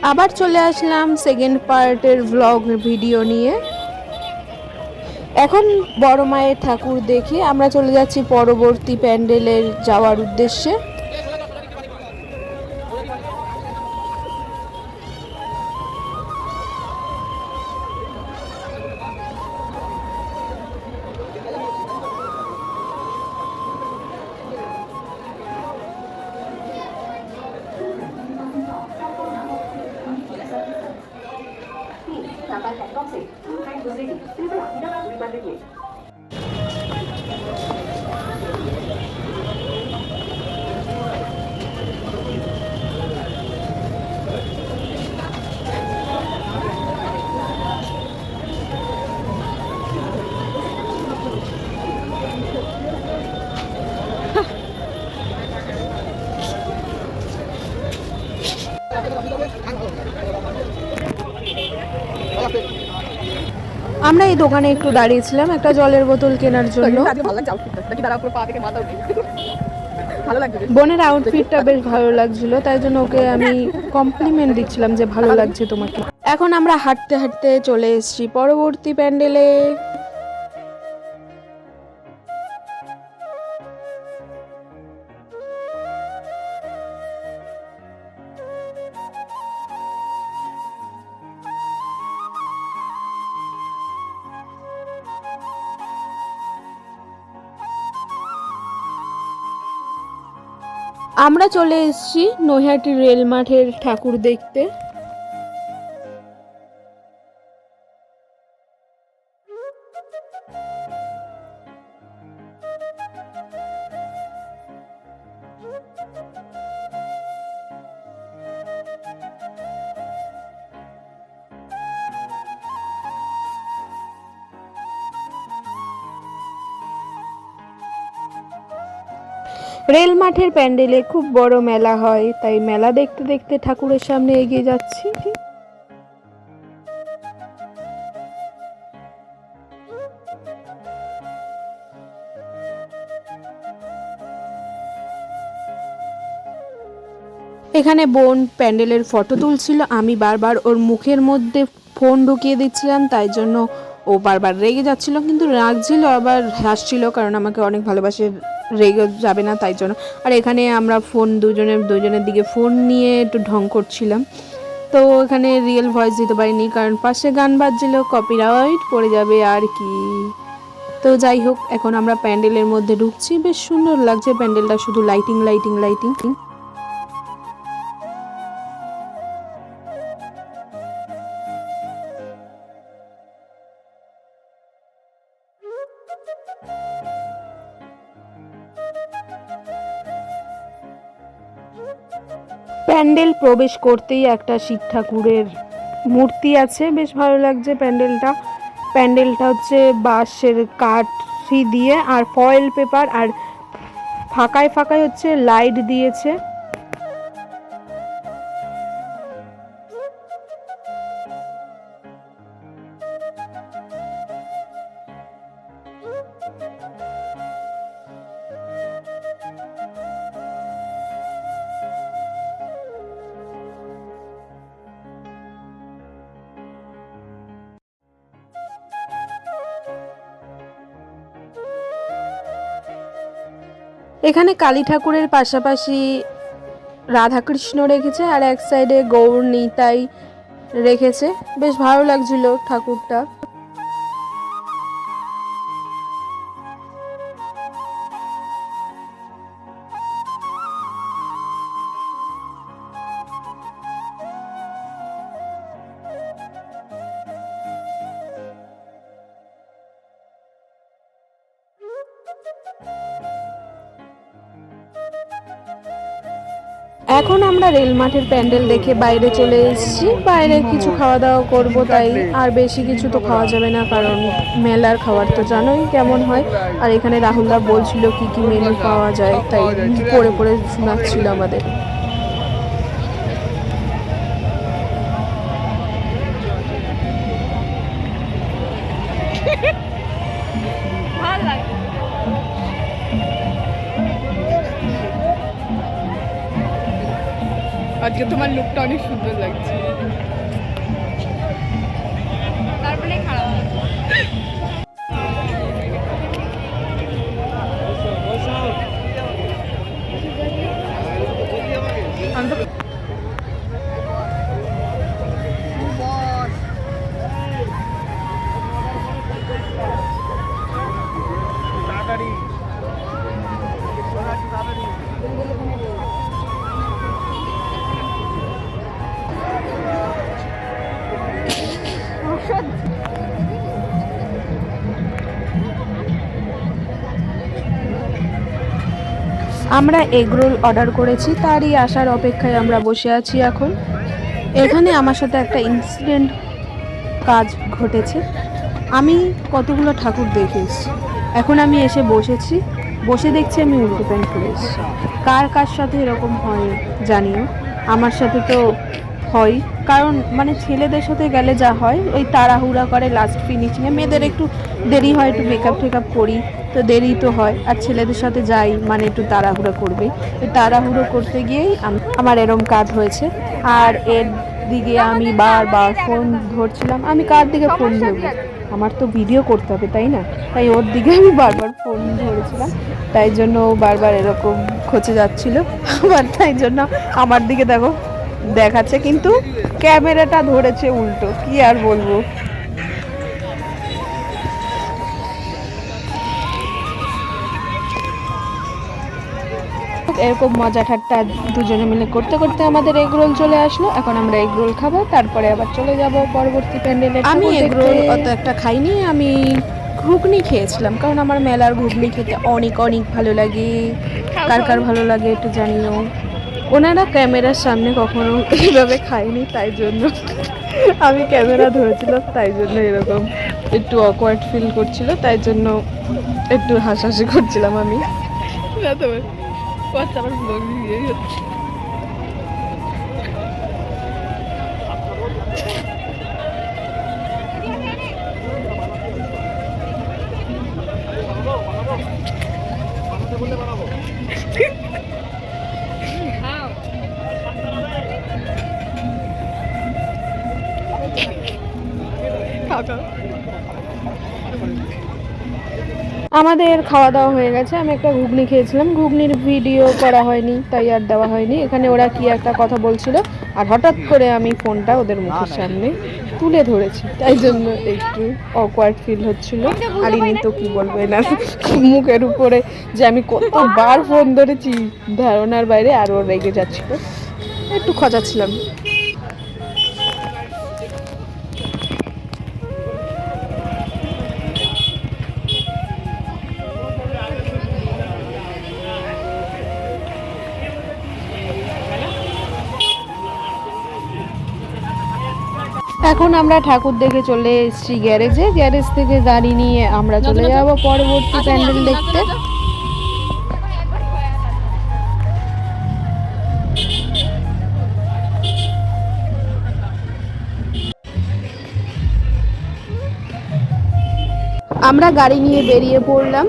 আবার চলে আসলাম সেকেন্ড পার্টের ব্লগ ভিডিও নিয়ে। এখন বড় মায়ের ঠাকুর দেখে আমরা চলে যাচ্ছি পরবর্তী প্যান্ডেলের যাওয়ার উদ্দেশ্যে। আমরা এই দোকানে একটু দাঁড়িয়েছিলাম একটা জলের বোতল কেনার জন্য। বোনের আউটফিটটা বেশ ভালো লাগছিল, তাই জন্য ওকে আমি কমপ্লিমেন্ট দিচ্ছিলাম যে ভালো লাগছে তোমাকে। এখন আমরা হাঁটতে হাঁটতে চলে এসেছি পরবর্তী প্যান্ডেলে। আমরা চলে এসেছি নৈহাটি রেল মাঠের ঠাকুর দেখতে। রেল মাঠের প্যান্ডেলে খুব বড় মেলা হয়, তাই মেলা দেখতে দেখতে ঠাকুরের সামনে এগিয়ে যাচ্ছি। এখানে বোন প্যান্ডেলের ফটো তুলছিল, আমি বারবার ওর মুখের মধ্যে ফোন ঢুকিয়ে দিচ্ছিলাম, তাই জন্য ও বারবার রেগে যাচ্ছিল, কিন্তু রাগছিল আবার হাসছিল, কারণ আমাকে অনেক ভালোবাসে, রেগে যাবে না তাই জন্য। আর এখানে আমরা ফোন দুজনের দিকে ফোন নিয়ে একটু ঢং করছিলাম। তো এখানে রিয়েল ভয়েস দিতে পারিনি, কারণ পাশে গান বাজছিল, কপিরাইট পড়ে যাবে আর কি। তো যাই হোক, এখন আমরা প্যান্ডেলের মধ্যে ঢুকছি। বেশ সুন্দর লাগছে প্যান্ডেলটা, শুধু লাইটিং লাইটিং লাইটিং। প্যান্ডেল প্রবেশ করতেই একটা শিব ঠাকুরের মূর্তি আছে, বেশ ভালো লাগছে প্যান্ডেলটা। প্যান্ডেলটা হচ্ছে বাঁশের কাঠি দিয়ে আর ফয়েল পেপার আর ফাঁকায় ফাঁকায় হচ্ছে লাইট দিয়েছে। এখানে কালী ঠাকুরের পাশাপাশি রাধাকৃষ্ণ রেখেছে আর এক সাইডে গৌর নিতাই রেখেছে, বেশ ভালো লাগছিল ঠাকুরটা। এখন আমরা রেল মাঠের প্যান্ডেল দেখে বাইরে চলে এসেছি। বাইরে কিছু খাওয়া দাওয়া করব, তাই আর বেশি কিছু তো খাওয়া যাবে না, কারণ মেলার খাবার তো জানোই কেমন হয়। আর এখানে রাহুলদা বলছিল কি কি মেনু পাওয়া যায়, তাই পড়ে পড়ে শোনাচ্ছিল আমাদের। আজকে তোমার লুকটা মুখটা অনেক সুন্দর লাগছে। তারপরে খারাপ আমরা এগরোল অর্ডার করেছি, তারই আসার অপেক্ষায় আমরা বসে আছি এখন। এখানে আমার সাথে একটা ইনসিডেন্ট কাজ ঘটেছে। আমি কতগুলো ঠাকুর দেখে এসেছি, এখন আমি এসে বসেছি, বসে দেখছি আমি উল্টো প্যান্ট পরে এসেছি। কার কার সাথে এরকম হয় জানিও, আমার সাথে তো হয়। কারণ মানে ছেলেদের সাথে গেলে যা হয় ওই তাড়াহুড়া করে লাস্ট ফিনিশিংয়ে, মেয়েদের একটু দেরি হয়, একটু মেকআপ টেকআপ করি তো দেরি তো হয়, আর ছেলেদের সাথে যাই মানে একটু তাড়াহুড়ো করবে। এই তাড়াহুড়ো করতে গিয়েই আমার এরম কাজ হয়েছে। আর এর দিকে আমি বারবার ফোন ধরছিলাম। আমি কার দিকে ফোন ধরবো, আমার তো ভিডিও করতে হবে তাই না, তাই ওর দিকে আমি বারবার ফোন ধরেছিলাম, তাই জন্য ও বারবার এরকম খচে যাচ্ছিল আবার, তাই জন্য আমার দিকে দেখো দেখাচ্ছে, কিন্তু ক্যামেরাটা ধরেছে উল্টো, কি আর বলবো। এরকম মজা ঠাট্টা দুজনে মিলে করতে করতে আমাদের এগরোল চলে আসলো। এখন আমরা এগরোল খাবো, তারপরে আবার চলে যাব পরবর্তী প্যান্ডেলে। আমি এগরোল অত একটা খাইনি, আমি ঘুগনি খেয়েছিলাম, কারণ আমার মেলার ঘুগনি খেতে অনেক অনেক ভালো লাগে। কার কার ভালো লাগে একটু জানিও। ওনারা ক্যামেরার সামনে কখনো এইভাবে খায়নি, তাই জন্য আমি ক্যামেরা ধরেছিলাম, তাই জন্য এরকম একটু অকওয়ার্ড ফিল করছিল, তাই জন্য একটু হাসাহাসি করছিলাম আমি। আমাদের খাওয়া দাওয়া হয়ে গেছে। আমি একটা ঘুগনি খেয়েছিলাম, ঘুগনির ভিডিও করা হয়নি তাই আর দেওয়া হয়নি। এখানে ওরা কি একটা কথা বলছিল, আর হঠাৎ করে আমি ফোনটা ওদের মুখের সামনে তুলে ধরেছি, তাই জন্য একটু অকওয়ার্ড ফিল হচ্ছিল। আর ইনি তো কি বলবো, এনার মুখের উপরে যে আমি কতবার ফোন ধরেছি ধারণার বাইরে, আর ও রেগে যাচ্ছিল, একটু খচাচ্ছিলাম। এখন আমরা ঠাকুর দেখে চলে এসেছি গ্যারেজে। গ্যারেজ থেকে গাড়ি নিয়ে আমরা চলে যাব পরবর্তী প্যান্ডেল দেখতে। আমরা গাড়ি নিয়ে বেরিয়ে পড়লাম।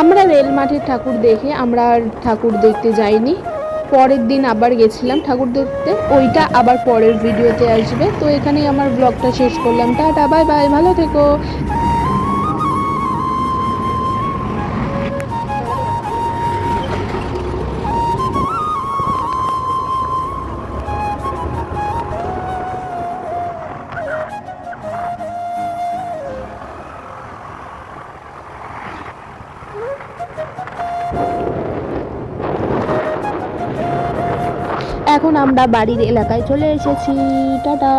আমরা রেল মাঠের ঠাকুর দেখে আমরা আর ঠাকুর দেখতে যাইনি, পরের দিন আবার গেছিলাম ঠাকুর দেখতে, ওইটা আবার পরের ভিডিওতে আসবে। তো এখানেই আমার ব্লগটা শেষ করলাম। টাটা, বাই বাই, ভালো থেকো। এখন আমরা বাড়ির এলাকায় চলে এসেছি। টাটা।